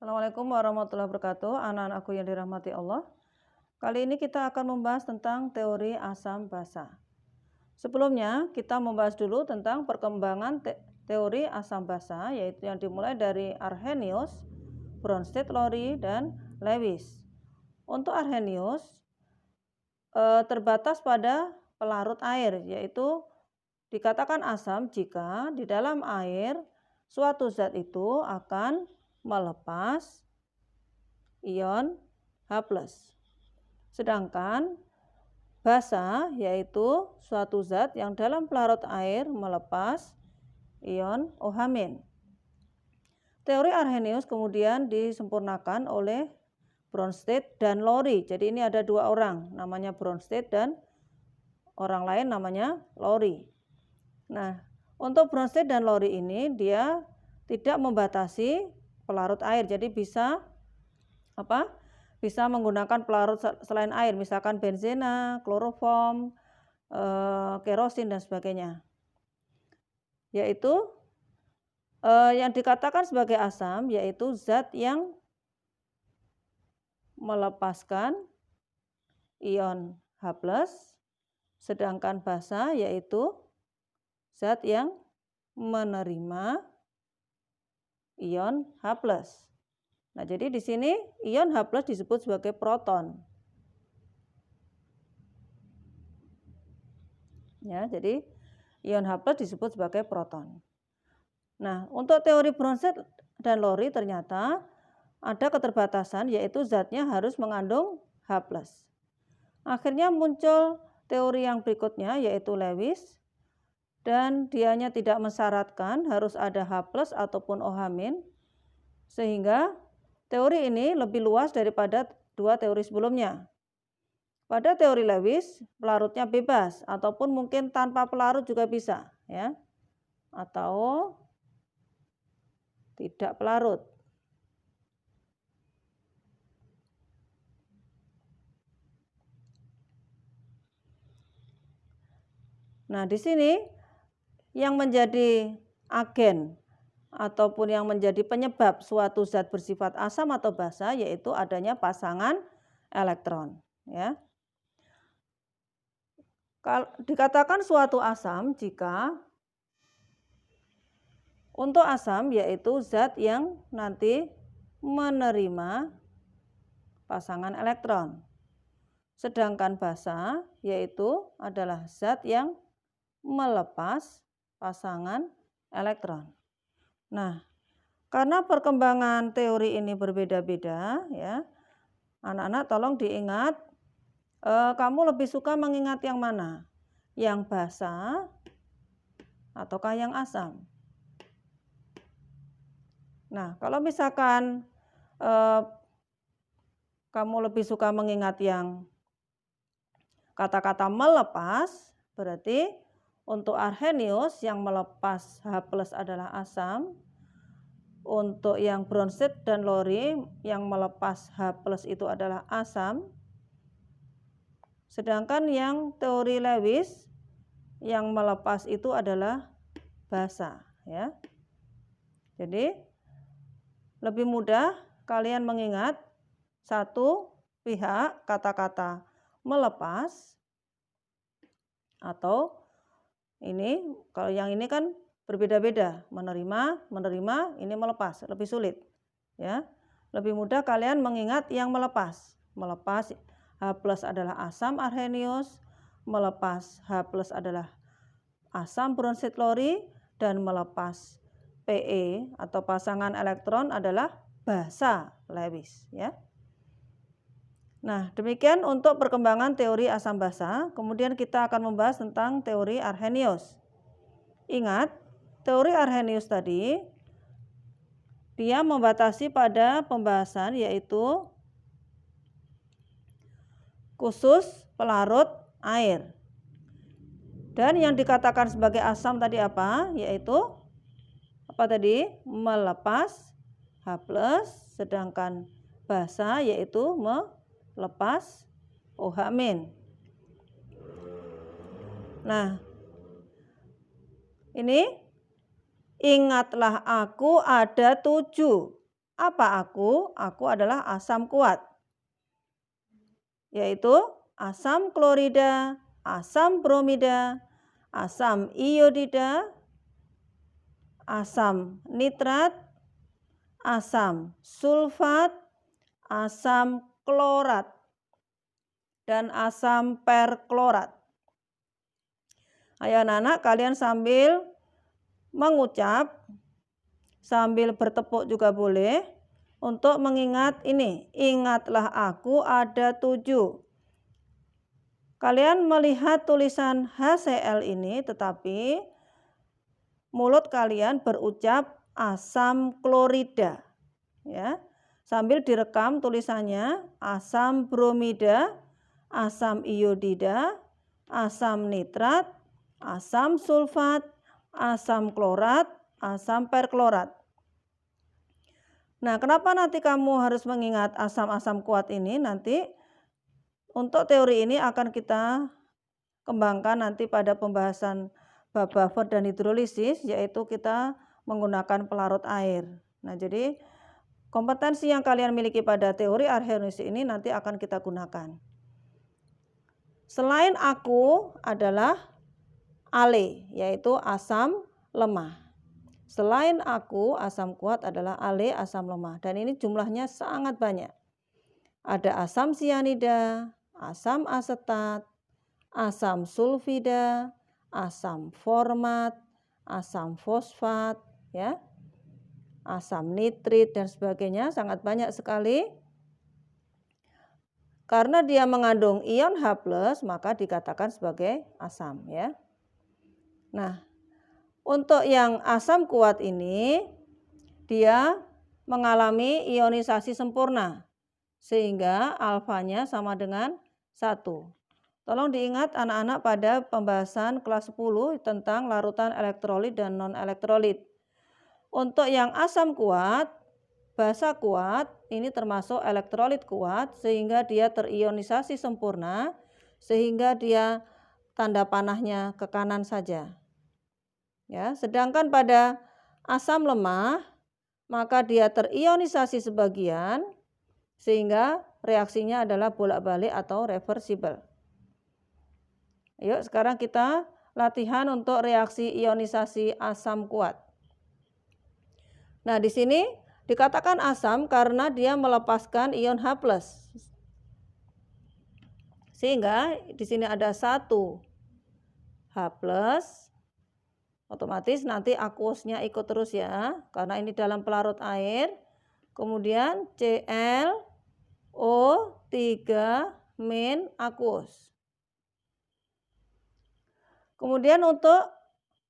Assalamualaikum warahmatullahi wabarakatuh. Anak-anakku yang dirahmati Allah. Kali ini kita akan membahas tentang teori asam basa. Sebelumnya kita membahas dulu tentang perkembangan teori asam basa, yaitu yang dimulai dari Arrhenius, Bronsted, Lowry, dan Lewis. Untuk Arrhenius terbatas pada pelarut air, yaitu dikatakan asam jika di dalam air suatu zat itu akan melepas ion H+. Sedangkan basa yaitu suatu zat yang dalam pelarut air melepas ion OH-. Teori Arrhenius kemudian disempurnakan oleh Bronsted dan Lowry. Jadi ini ada dua orang, namanya Bronsted dan orang lain namanya Lowry. Nah, untuk Bronsted dan Lowry ini dia tidak membatasi pelarut air, jadi bisa menggunakan pelarut selain air, misalkan benzena, kloroform, kerosin dan sebagainya. Yaitu yang dikatakan sebagai asam yaitu zat yang melepaskan ion H+, sedangkan basa yaitu zat yang menerima ion H+. Nah, jadi di sini ion H+ disebut sebagai proton. Ya, jadi ion H+ disebut sebagai proton. Nah, untuk teori Bronsted dan Lowry ternyata ada keterbatasan, yaitu zatnya harus mengandung H+. Akhirnya muncul teori yang berikutnya yaitu Lewis, dan dianya tidak mensyaratkan harus ada H+ ataupun OH-, sehingga teori ini lebih luas daripada dua teori sebelumnya. Pada teori Lewis, pelarutnya bebas ataupun mungkin tanpa pelarut juga bisa, ya. Atau tidak pelarut. Nah, di sini yang menjadi agen ataupun yang menjadi penyebab suatu zat bersifat asam atau basa yaitu adanya pasangan elektron, ya. Dikatakan suatu asam jika untuk asam yaitu zat yang nanti menerima pasangan elektron. Sedangkan basa yaitu adalah zat yang melepas pasangan elektron. Nah, karena perkembangan teori ini berbeda-beda, ya, anak-anak tolong diingat, kamu lebih suka mengingat yang mana? Yang basa ataukah yang asam? Nah, kalau misalkan kamu lebih suka mengingat yang kata-kata melepas, berarti untuk Arrhenius yang melepas H+ adalah asam. Untuk yang Bronsted dan Lowry yang melepas H+ itu adalah asam. Sedangkan yang teori Lewis yang melepas itu adalah basa, ya. Jadi lebih mudah kalian mengingat satu pihak kata-kata melepas, atau ini kalau yang ini kan berbeda-beda, menerima, ini melepas, lebih sulit, ya. Lebih mudah kalian mengingat yang melepas. Melepas H+ adalah asam Arrhenius, melepas H+ adalah asam Bronsted Lowry, dan melepas Pe atau pasangan elektron adalah basa Lewis, ya. Nah, demikian untuk perkembangan teori asam basa. Kemudian kita akan membahas tentang teori Arrhenius. Ingat, teori Arrhenius tadi dia membatasi pada pembahasan yaitu khusus pelarut air. Dan yang dikatakan sebagai asam tadi apa? Yaitu apa tadi? Melepas H+, sedangkan basa yaitu melepas OH-. Nah, ini ingatlah aku ada 7 Apa aku? Aku adalah asam kuat, yaitu asam klorida, asam bromida, asam iodida, asam nitrat, asam sulfat, asam klorat, dan asam perklorat. Ayo anak-anak, kalian sambil mengucap, sambil bertepuk juga boleh, untuk mengingat ini. Ingatlah aku ada 7. Kalian melihat tulisan HCl ini, tetapi mulut kalian berucap asam klorida, ya. Sambil direkam tulisannya asam bromida, asam iodida, asam nitrat, asam sulfat, asam klorat, asam perklorat. Nah, kenapa nanti kamu harus mengingat asam-asam kuat ini? Nanti untuk teori ini akan kita kembangkan nanti pada pembahasan bab buffer dan hidrolisis, yaitu kita menggunakan pelarut air. Nah, jadi kompetensi yang kalian miliki pada teori archeologi ini nanti akan kita gunakan. Selain aku adalah Ale, yaitu asam lemah. Selain aku, asam kuat adalah Ale, asam lemah. Dan ini jumlahnya sangat banyak. Ada asam sianida, asam asetat, asam sulfida, asam format, asam fosfat, ya, asam nitrit, dan sebagainya. Sangat banyak sekali. Karena dia mengandung ion H+, maka dikatakan sebagai asam, ya. Nah, untuk yang asam kuat ini, dia mengalami ionisasi sempurna, sehingga alfanya sama dengan 1. Tolong diingat anak-anak pada pembahasan kelas 10 tentang larutan elektrolit dan non-elektrolit. Untuk yang asam kuat, basa kuat, ini termasuk elektrolit kuat, sehingga dia terionisasi sempurna, sehingga dia tanda panahnya ke kanan saja. Ya, sedangkan pada asam lemah, maka dia terionisasi sebagian, sehingga reaksinya adalah bolak-balik atau reversible. Yuk, sekarang kita latihan untuk reaksi ionisasi asam kuat. Nah, di sini dikatakan asam karena dia melepaskan ion H+. Sehingga di sini ada 1 H+, otomatis nanti aqueousnya ikut terus ya, karena ini dalam pelarut air. Kemudian ClO3- aqueous. Kemudian untuk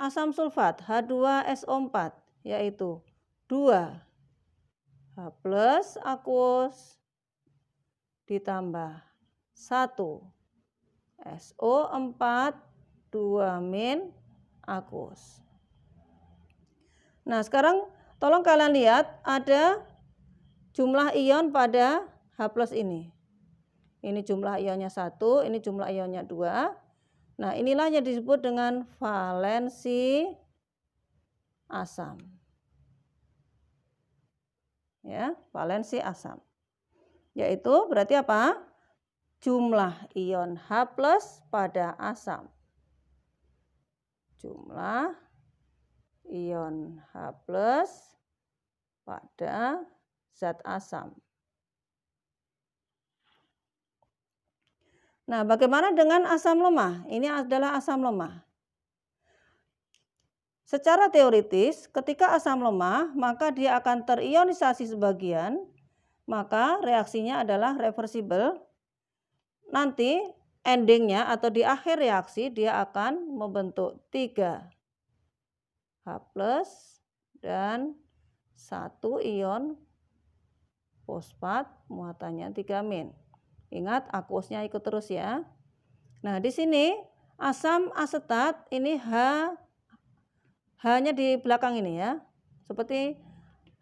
asam sulfat H2SO4, yaitu 2 H+ aqueous ditambah 1 SO4 2- aqueous. Nah, sekarang tolong kalian lihat ada jumlah ion pada H+ ini. Ini jumlah ionnya 1, ini jumlah ionnya 2. Nah, inilah yang disebut dengan valensi asam. Ya, valensi asam. Yaitu berarti apa? Jumlah ion H+ pada asam. Jumlah ion H+ pada zat asam. Nah, bagaimana dengan asam lemah? Ini adalah asam lemah. Secara teoritis, ketika asam lemah, maka dia akan terionisasi sebagian, maka reaksinya adalah reversible. Nanti endingnya atau di akhir reaksi dia akan membentuk 3 H+ dan 1 ion fosfat muatannya 3-. Ingat aqueousnya ikut terus ya. Nah, di sini asam asetat ini H-nya di belakang ini ya. Seperti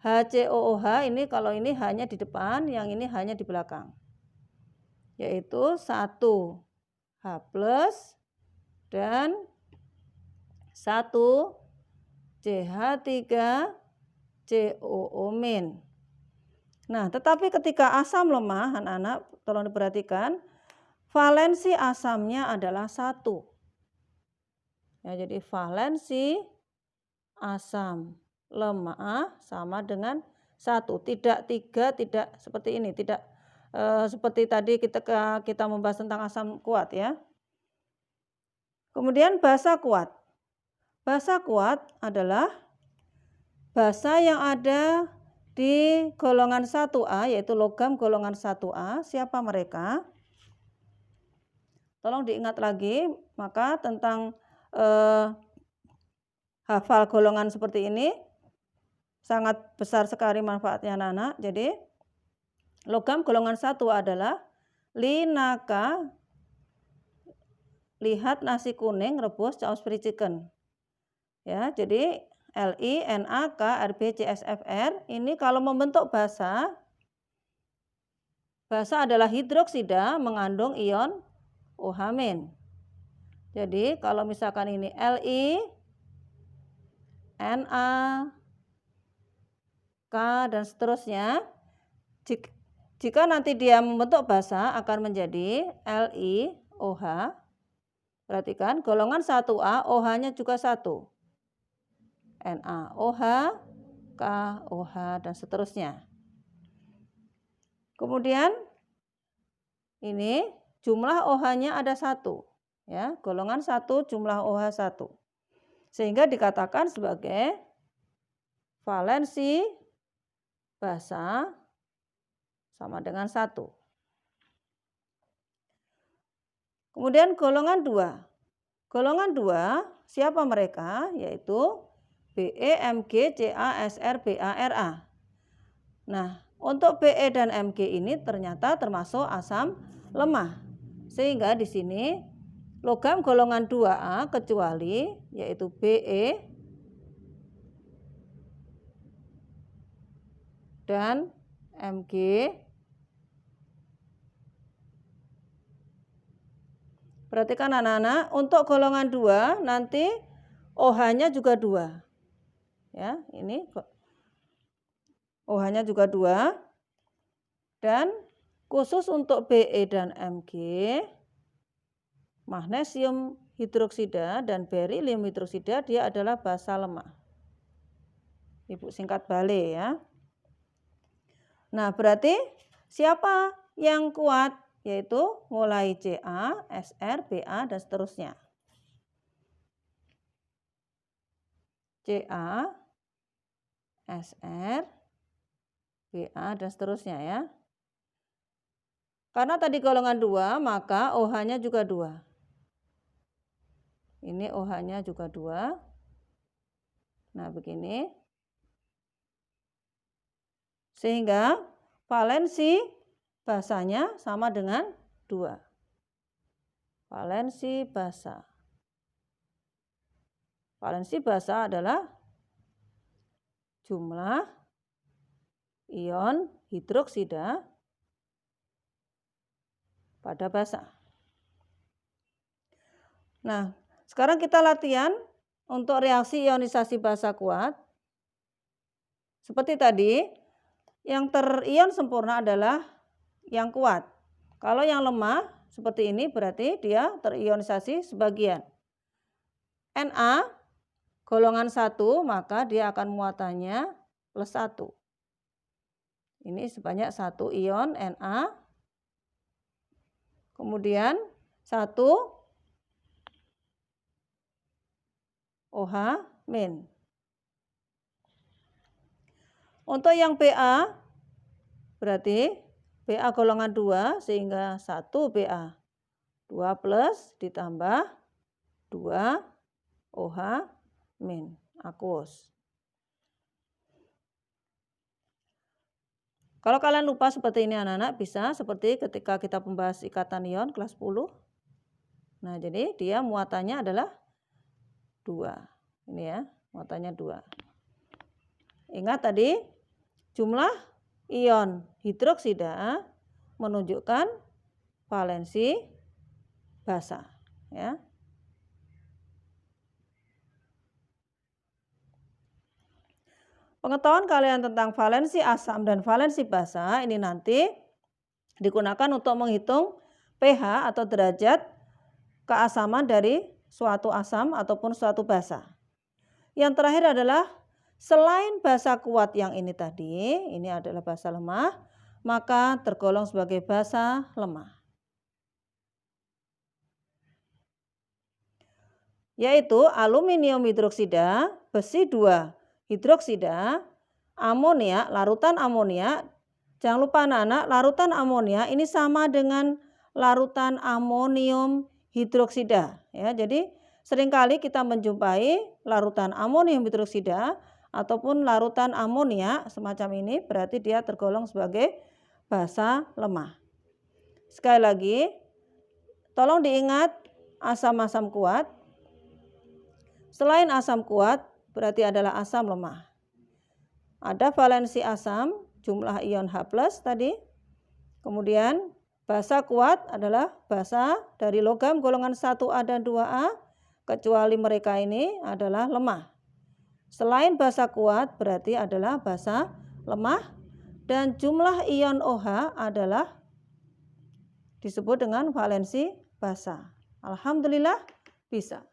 HCOOH ini, kalau ini H-nya di depan, yang ini H-nya di belakang. Yaitu 1 H+ dan 1 CH3COO-. Nah, tetapi ketika asam lemah, anak-anak tolong diperhatikan, valensi asamnya adalah 1. Ya, jadi valensi asam lemah sama dengan 1. Tidak 3, tidak seperti ini, tidak seperti tadi kita membahas tentang asam kuat ya. Kemudian basa kuat. Basa kuat adalah basa yang ada di golongan 1A, yaitu logam golongan 1A. Siapa mereka? Tolong diingat lagi, maka tentang hafal golongan seperti ini sangat besar sekali manfaatnya anak-anak. Jadi logam golongan 1 adalah linaka, lihat nasi kuning, rebus, chaos free chicken. Ya, jadi Li, Na, K, Rb, CSFR ini kalau membentuk basa adalah hidroksida mengandung ion OH-. Jadi kalau misalkan ini Li, Na, K dan seterusnya, jika nanti dia membentuk basa akan menjadi LiOH. Perhatikan golongan 1A OH-nya juga 1. NaOH, KOH dan seterusnya. Kemudian ini jumlah OH-nya ada 1. Ya, golongan 1 jumlah OH 1. Sehingga dikatakan sebagai valensi basa sama dengan 1. Kemudian golongan 2. Golongan 2 siapa mereka? Yaitu Be, Mg, Ca, Sr, Ba, Ra. Nah, untuk Be dan Mg ini ternyata termasuk asam lemah. Sehingga di sini logam golongan 2A kecuali yaitu Be dan Mg perhatikan anak-anak, untuk golongan 2 nanti OH-nya juga 2. Ya, ini OH-nya juga 2. Dan khusus untuk Be dan Mg, magnesium hidroksida dan berilium hidroksida dia adalah basa lemah. Ibu singkat balik ya. Nah, berarti siapa yang kuat? Yaitu mulai Ca, Sr, Ba dan seterusnya. Ca, Sr, Ba dan seterusnya ya. Karena tadi golongan 2 maka OH-nya juga 2. Ini OH-nya juga 2. Nah, begini. Sehingga valensi basanya sama dengan 2. Valensi basa. Valensi basa adalah jumlah ion hidroksida pada basa. Nah, sekarang kita latihan untuk reaksi ionisasi basa kuat. Seperti tadi, yang terion sempurna adalah yang kuat. Kalau yang lemah seperti ini berarti dia terionisasi sebagian. Na golongan 1 maka dia akan muatannya plus 1. Ini sebanyak 1 ion Na. Kemudian 1 OH-. Untuk yang Ba berarti Ba golongan 2 sehingga 1 Ba. 2 plus ditambah 2 OH-, aqueous. Kalau kalian lupa seperti ini anak-anak bisa seperti ketika kita membahas ikatan ion kelas 10. Nah, jadi dia muatannya adalah 2. Ini ya, muatannya 2. Ingat tadi jumlah ion hidroksida menunjukkan valensi basa ya. Pengetahuan kalian tentang valensi asam dan valensi basa ini nanti digunakan untuk menghitung pH atau derajat keasaman dari suatu asam ataupun suatu basa. Yang terakhir adalah selain basa kuat yang ini tadi, ini adalah basa lemah, maka tergolong sebagai basa lemah. Yaitu aluminium hidroksida, besi 2 hidroksida, amonia, larutan amonia. Jangan lupa anak-anak, larutan amonia ini sama dengan larutan amonium hidroksida ya. Jadi seringkali kita menjumpai larutan amonium hidroksida ataupun larutan amonia semacam ini, berarti dia tergolong sebagai basa lemah. Sekali lagi, tolong diingat asam-asam kuat. Selain asam kuat berarti adalah asam lemah. Ada valensi asam, jumlah ion H+ tadi. Kemudian basa kuat adalah basa dari logam golongan 1A dan 2A, kecuali mereka ini adalah lemah. Selain basa kuat berarti adalah basa lemah, dan jumlah ion OH adalah disebut dengan valensi basa. Alhamdulillah bisa.